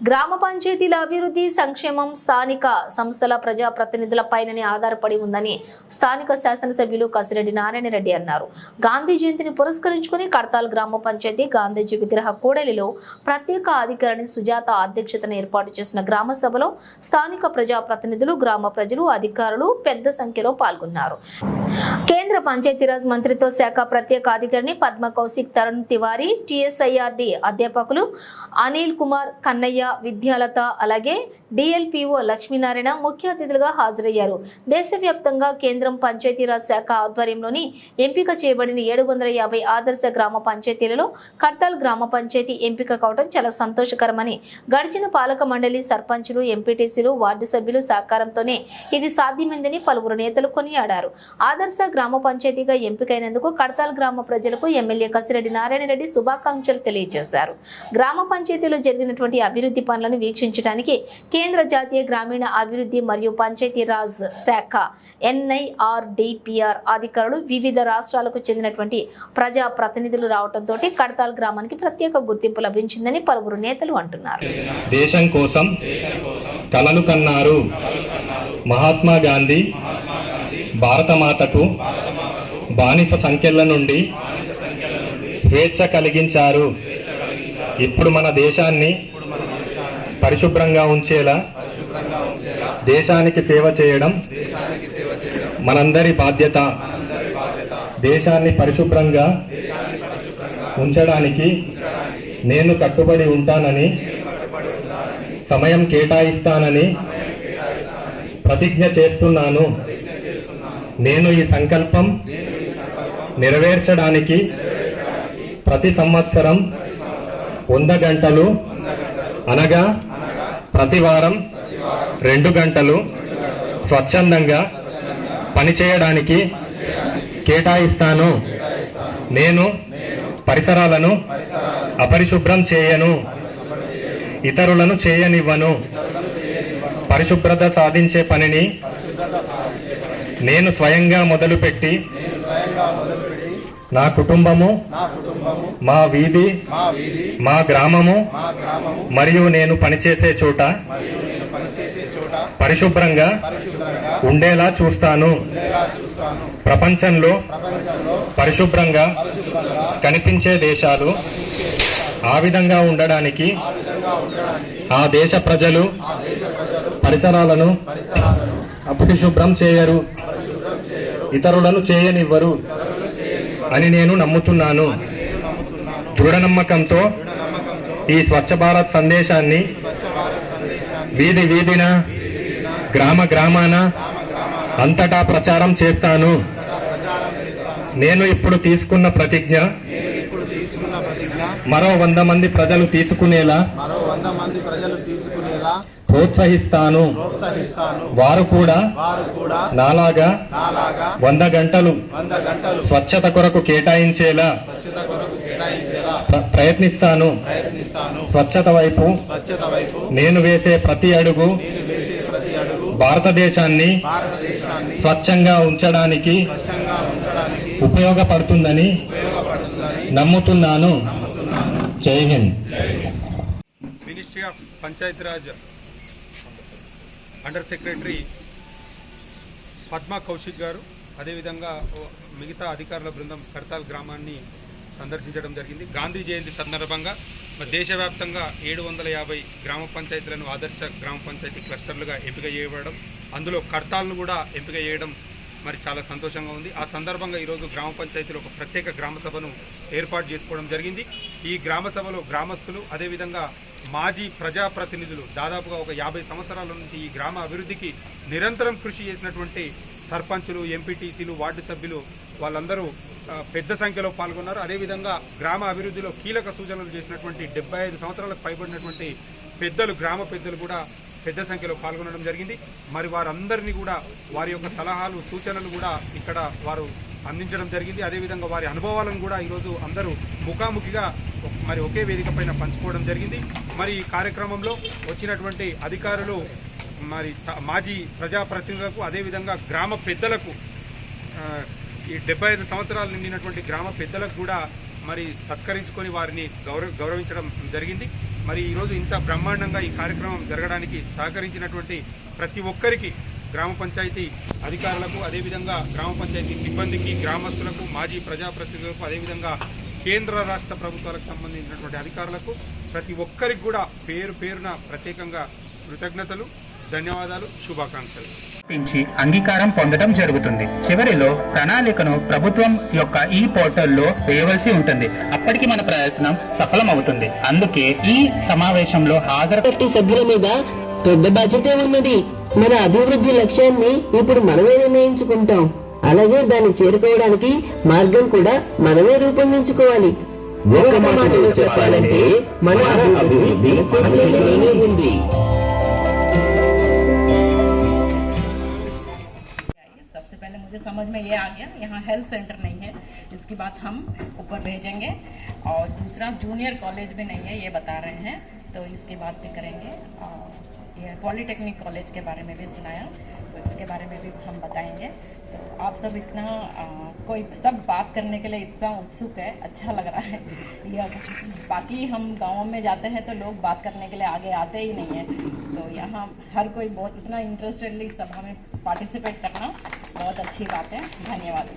గ్రామ పంచాయతీల అభివృద్ధి సంక్షేమం స్థానిక సంస్థల ప్రజాప్రతినిధులపైనే ఆధారపడి ఉందని స్థానిక శాసనసభ్యులు కసిరెడ్డి నారాయణ రెడ్డి అన్నారు. గాంధీ జయంతిని పురస్కరించుకుని కడతాల్ గ్రామ పంచాయతీ గాంధీజీ విగ్రహ కూడలిలో ప్రత్యేక అధికారిని సుజాత అధ్యక్షతన ఏర్పాటు చేసిన గ్రామ సభలో స్థానిక ప్రజాప్రతినిధులు, గ్రామ ప్రజలు, అధికారులు పెద్ద సంఖ్యలో పాల్గొన్నారు. కేంద్ర పంచాయతీరాజ్ మంత్రిత్వ శాఖ ప్రత్యేక అధికారిని పద్మ కౌశిక్, తరుణ్ తివారీ, టిఎస్ఐఆర్డి అధ్యాపకులు అనిల్ కుమార్, కన్నయ్య, విద్యాలత, అలాగే డిఎల్పిఓ లక్ష్మీనారాయణ ముఖ్య అతిథులుగా హాజరయ్యారు. దేశవ్యాప్తంగా కేంద్రం పంచాయతీరాజ్ శాఖ ఆధ్వర్యంలోని ఎంపిక చేయబడిన 750 ఆదర్శ గ్రామ పంచాయతీలలో కడతాల్ గ్రామ పంచాయతీ ఎంపిక కావడం చాలా సంతోషకరమని, గడిచిన పాలక మండలి సర్పంచులు, ఎంపీటీసీలు, వార్డు సభ్యులు సహకారంతోనే ఇది సాధ్యమైందని పలువురు నేతలు కొనియాడారు. ఆదర్శ గ్రామ పంచాయతీగా ఎంపికైనందుకు కడతాల్ గ్రామ ప్రజలకు ఎమ్మెల్యే కసిరెడ్డి నారాయణ రెడ్డి శుభాకాంక్షలు తెలియజేశారు. గ్రామ పంచాయతీలో జరిగినటువంటి అభివృద్ధి పనులను వీక్షించడానికి కేంద్ర జాతీయ గ్రామీణ అభివృద్ధి మరియు పంచాయతీరాజ్ శాఖ NIRDPR అధికారులు, వివిధ రాష్ట్రాలకు చెందినటువంటి ప్రజా ప్రతినిధులు రావడంతో కడతాల్ గ్రామానికి ప్రత్యేక గుర్తింపు లభించిందని పలువురు నేతలు అంటున్నారు. దేశం కోసం కలలు కన్నారు మహాత్మా గాంధీ భారతమాతకు బానిస సంఖ్యల నుండి స్వేచ్ఛ కలిగించారు. ఇప్పుడు మన దేశాన్ని పరిశుభ్రంగా ఉంచేలా దేశానికి సేవ చేయడం మనందరి బాధ్యత. దేశాన్ని పరిశుభ్రంగా ఉంచడానికి నేను కట్టుబడి ఉంటానని, సమయం కేటాయిస్తానని ప్రతిజ్ఞ చేస్తున్నాను. నేను ఈ సంకల్పం నెరవేర్చడానికి ప్రతి సంవత్సరం 100 గంటలు అనగా ప్రతి వారం 2 గంటలు స్వచ్ఛందంగా పనిచేయడానికి కేటాయిస్తాను. నేను పరిసరాలను అపరిశుభ్రం చేయను, ఇతరులను చేయనివ్వను. పరిశుభ్రత సాధించే పనిని నేను స్వయంగా మొదలుపెట్టి నా కుటుంబము, మా వీధి, మా గ్రామము మరియు నేను పనిచేసే చోట పరిశుభ్రంగా ఉండేలా చూస్తాను. ప్రపంచంలో పరిశుభ్రంగా కనిపించే దేశాలు ఆ విధంగా ఉండడానికి ఆ దేశ ప్రజలు పరిసరాలను అపరిశుభ్రం చేయరు, ఇతరులను చేయనివ్వరు అని నేను నమ్ముతున్నాను. దృఢ నమ్మకంతో ఈ స్వచ్ఛ భారత్ సందేశాన్ని వీధి వీధిన, గ్రామ గ్రామాన అంతటా ప్రచారం చేస్తాను. నేను ఇప్పుడు తీసుకున్న ప్రతిజ్ఞ మరో 100 మంది ప్రజలు తీసుకునేలా ప్రోత్సహిస్తాను. వారు కూడా నాలాగా 100 గంటలు స్వచ్ఛత కొరకు కేటాయించేలా ప్రయత్నిస్తాను. స్వచ్ఛత వైపు నేను వేసే ప్రతి అడుగు భారతదేశాన్ని స్వచ్ఛంగా ఉంచడానికి ఉపయోగపడుతుందని నమ్ముతున్నాను. జై Hind. Ministry of Panchayati Raj under secretary Padma Kaushik గారు, అదేవిధంగా మిగతా అధికారుల బృందం కడతాల్ గ్రామాన్ని సందర్శించడం జరిగింది. గాంధీ జయంతి సందర్భంగా దేశవ్యాప్తంగా 750 గ్రామ పంచాయతీలను ఆదర్శ గ్రామ పంచాయతీ క్లస్టర్లుగా ఎంపిక చేయబడడం, అందులో కడతాల్ను కూడా ఎంపిక చేయడం మరి చాలా సంతోషంగా ఉంది. ఆ సందర్భంగా ఈరోజు గ్రామ పంచాయతీలో ఒక ప్రత్యేక గ్రామ సభను ఏర్పాటు చేసుకోవడం జరిగింది. ఈ గ్రామ సభలో గ్రామస్తులు, అదేవిధంగా మాజీ ప్రజాప్రతినిధులు, దాదాపుగా ఒక 50 సంవత్సరాల నుంచి ఈ గ్రామ అభివృద్ధికి నిరంతరం కృషి చేసినటువంటి సర్పంచులు, ఎంపీటీసీలు, వార్డు సభ్యులు వాళ్ళందరూ పెద్ద సంఖ్యలో పాల్గొన్నారు. అదేవిధంగా గ్రామ అభివృద్ధిలో కీలక సూచనలు చేసినటువంటి 75 సంవత్సరాలకు పైబడినటువంటి పెద్దలు, గ్రామ పెద్దలు కూడా పెద్ద సంఖ్యలో పాల్గొనడం జరిగింది. మరి వారందరినీ కూడా వారి యొక్క సలహాలు, సూచనలు కూడా ఇక్కడ వారు అందించడం జరిగింది. అదేవిధంగా వారి అనుభవాలను కూడా ఈరోజు అందరూ ముఖాముఖిగా మరి ఒకే వేదిక పైన పంచుకోవడం జరిగింది. మరి ఈ కార్యక్రమంలో వచ్చినటువంటి అధికారులు, మరి మాజీ ప్రజాప్రతినిధులకు, అదేవిధంగా గ్రామ పెద్దలకు, ఈ 75 సంవత్సరాలు నిండినటువంటి గ్రామ పెద్దలకు కూడా మరి సత్కరించుకొని వారిని గౌరవించడం జరిగింది. మరి ఈరోజు ఇంత బ్రహ్మాండంగా ఈ కార్యక్రమం జరగడానికి సహకరించినటువంటి ప్రతి ఒక్కరికి గ్రామ పంచాయతీ అధికారులకు, అదేవిధంగా గ్రామ పంచాయతీ సిబ్బందికి, గ్రామస్తులకు, మాజీ ప్రజాప్రతినిధులకు, అదేవిధంగా కేంద్ర రాష్ట్ర ప్రభుత్వాలకు సంబంధించినటువంటి అధికారులకు ప్రతి ఒక్కరికి కూడా పేరు పేరున ప్రత్యేకంగా కృతజ్ఞతలు, ధన్యవాదాలు, శుభాకాంక్షలు. అంగీకారం పొందడం జరుగుతుంది. చివరిలో ప్రణాళికను ప్రభుత్వం యొక్క ఈ పోర్టల్లో వేయవలసి ఉంటుంది. అప్పటికి మన ప్రయత్నం సఫలమవుతుంది. అందుకే ఈ సమావేశంలో హాజరు సభ్యుల మీద పెద్ద బాధ్యత ఉన్నది. మన అభివృద్ధి లక్ష్యాన్ని ఇప్పుడు మనమే నిర్ణయించుకుంటాం. అలాగే దాన్ని చేరుకోవడానికి మార్గం కూడా మనమే రూపొందించుకోవాలి. ఒక మాటలో చెప్పాలంటే మన అభివృద్ధి చేతిలోనే ఉంది. सबसे पहले मुझे समझ में ये आ गया, यहाँ हेल्थ सेंटर नहीं है, इसकी बात हम ऊपर भेजेंगे। और दूसरा जूनियर कॉलेज भी नहीं है, ये बता रहे हैं, तो इसकी बात भी करेंगे। और ये पॉलिटेक्निक कॉलेज के बारे में भी सुनाया, तो इसके बारे में भी हम बताएंगे। तो आप सब इतना कोई सब बात करने के लिए इतना उत्सुक है, अच्छा लग रहा है। या बाकी हम गाँव में जाते हैं तो लोग बात करने के लिए आगे आते ही नहीं है, तो यहाँ हर कोई बहुत इतना इंटरेस्टेडली सभा में पार्टिसिपेट करना बहुत अच्छी बात है। धन्यवाद।